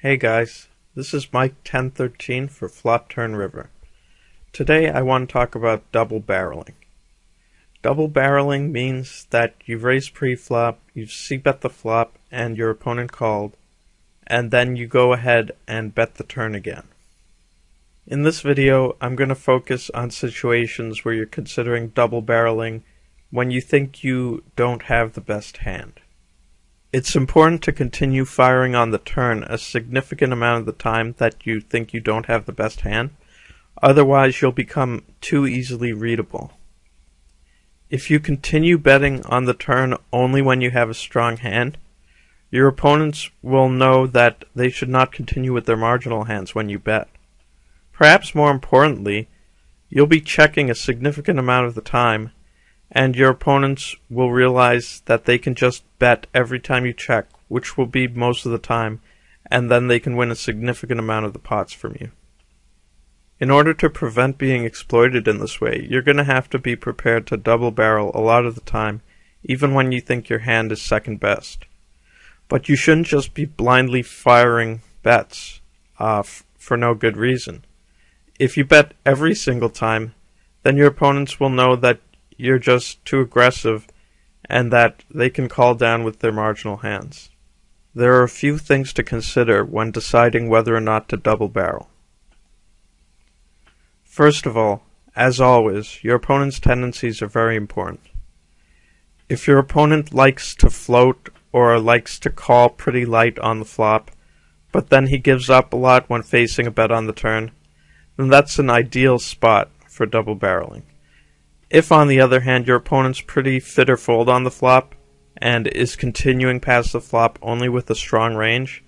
Hey guys, this is Mike 1013 for FlopTurnRiver. Today I want to talk about double barreling. Double barreling means that you've raised pre-flop, you've c-bet the flop, and your opponent called, and then you go ahead and bet the turn again. In this video, I'm going to focus on situations where you're considering double barreling when you think you don't have the best hand. It's important to continue firing on the turn a significant amount of the time that you think you don't have the best hand, otherwise you'll become too easily readable. If you continue betting on the turn only when you have a strong hand, your opponents will know that they should not continue with their marginal hands when you bet. Perhaps more importantly, you'll be checking a significant amount of the time, and your opponents will realize that they can just bet every time you check, which will be most of the time, and then they can win a significant amount of the pots from you. In order to prevent being exploited in this way, you're going to have to be prepared to double barrel a lot of the time, even when you think your hand is second best. But you shouldn't just be blindly firing bets for no good reason. If you bet every single time, then your opponents will know that you're just too aggressive and that they can call down with their marginal hands. There are a few things to consider when deciding whether or not to double barrel. First of all, as always, your opponent's tendencies are very important. If your opponent likes to float or likes to call pretty light on the flop, but then he gives up a lot when facing a bet on the turn, then that's an ideal spot for double barreling. If, on the other hand, your opponent's pretty fit or fold on the flop and is continuing past the flop only with a strong range,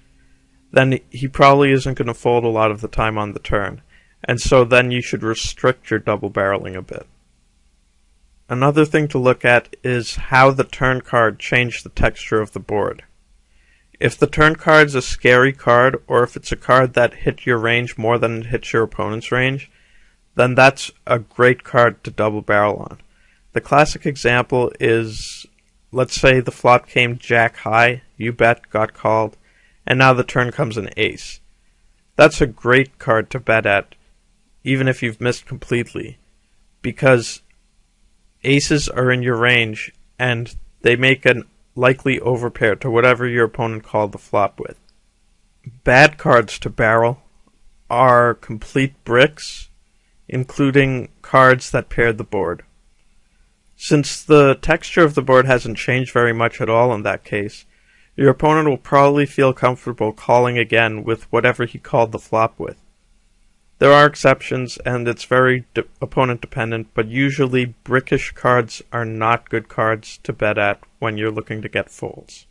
then he probably isn't going to fold a lot of the time on the turn, and so then you should restrict your double barreling a bit. Another thing to look at is how the turn card changed the texture of the board. If the turn card's a scary card, or if it's a card that hit your range more than it hits your opponent's range, then that's a great card to double barrel on. The classic example is, let's say the flop came jack high, you bet, got called, and now the turn comes an ace. That's a great card to bet at, even if you've missed completely, because aces are in your range and they make a likely overpair to whatever your opponent called the flop with. Bad cards to barrel are complete bricks, including cards that paired the board. Since the texture of the board hasn't changed very much at all in that case, your opponent will probably feel comfortable calling again with whatever he called the flop with. There are exceptions, and it's very opponent dependent, but usually brickish cards are not good cards to bet at when you're looking to get folds.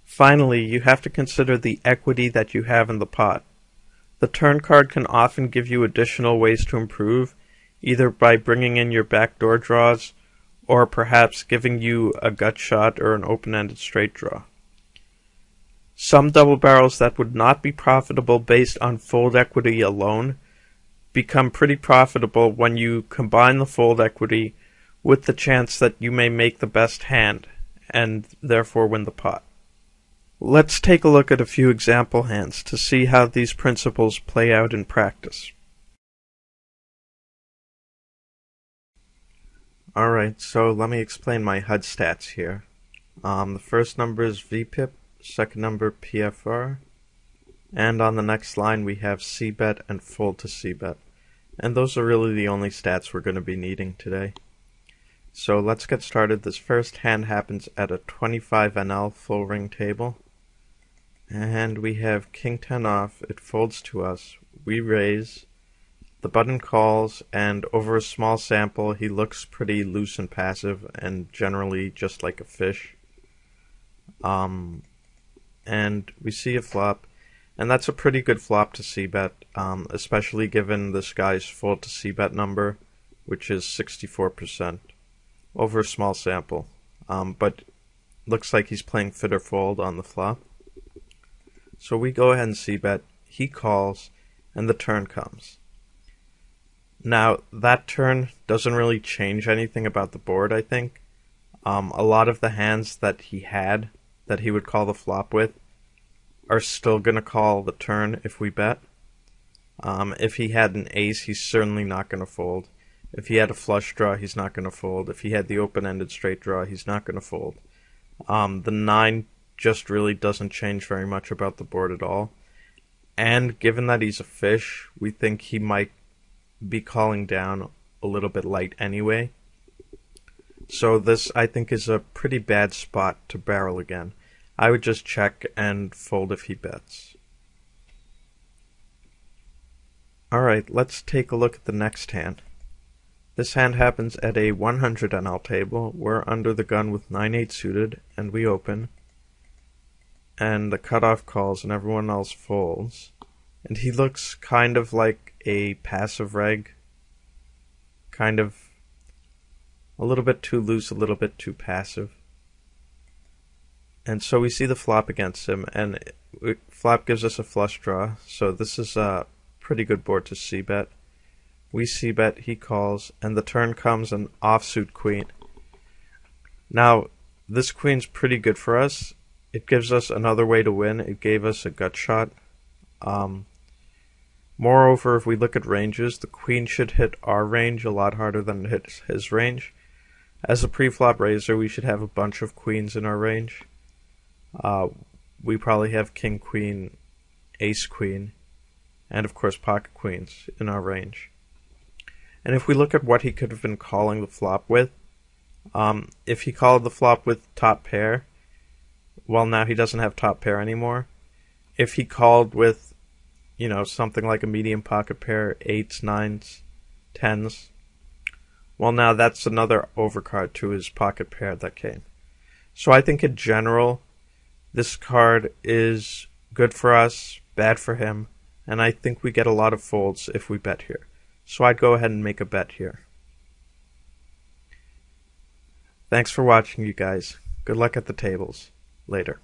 Finally, you have to consider the equity that you have in the pot. The turn card can often give you additional ways to improve, either by bringing in your backdoor draws, or perhaps giving you a gut shot or an open-ended straight draw. Some double barrels that would not be profitable based on fold equity alone become pretty profitable when you combine the fold equity with the chance that you may make the best hand, and therefore win the pot. Let's take a look at a few example hands to see how these principles play out in practice. Alright, so let me explain my HUD stats here. The first number is VPIP, second number PFR, and on the next line we have C-bet and fold to C-bet. And those are really the only stats we're going to be needing today. So let's get started. This first hand happens at a 25 NL full ring table. And we have King 10 off, it folds to us, we raise, the button calls, and over a small sample he looks pretty loose and passive and generally just like a fish. And we see a flop, and that's a pretty good flop to c-bet, especially given this guy's fold to c-bet number, which is 64%, over a small sample, but looks like he's playing fit or fold on the flop. So we go ahead and c-bet, he calls, and the turn comes. Now, that turn doesn't really change anything about the board, I think. A lot of the hands that he had, that he would call the flop with, are still going to call the turn if we bet. If he had an ace, he's certainly not going to fold. If he had a flush draw, he's not going to fold. If he had the open-ended straight draw, he's not going to fold. The 9 just really doesn't change very much about the board at all. And given that he's a fish, we think he might be calling down a little bit light anyway. So this, I think, is a pretty bad spot to barrel again. I would just check and fold if he bets. Alright, let's take a look at the next hand. This hand happens at a 100 NL table. We're under the gun with 9-8 suited, and we open. And the cutoff calls and everyone else folds. And he looks kind of like a passive reg. Kind of a little bit too loose, a little bit too passive. And so we see the flop against him, and flop gives us a flush draw, so this is a pretty good board to c-bet. We c-bet, he calls, and the turn comes an offsuit queen. Now, this queen's pretty good for us. It gives us another way to win. It gave us a gut shot. Moreover, if we look at ranges, the queen should hit our range a lot harder than it hits his range. As a pre-flop raiser, we should have a bunch of queens in our range. We probably have king, queen, ace, queen, and of course pocket queens in our range. And if we look at what he could have been calling the flop with, if he called the flop with top pair, well, now he doesn't have top pair anymore. If he called with, you know, something like a medium pocket pair, 8s, 9s, 10s, well, now that's another overcard to his pocket pair that came. So I think in general, this card is good for us, bad for him, and I think we get a lot of folds if we bet here. So I'd go ahead and make a bet here. Thanks for watching, you guys. Good luck at the tables. Later.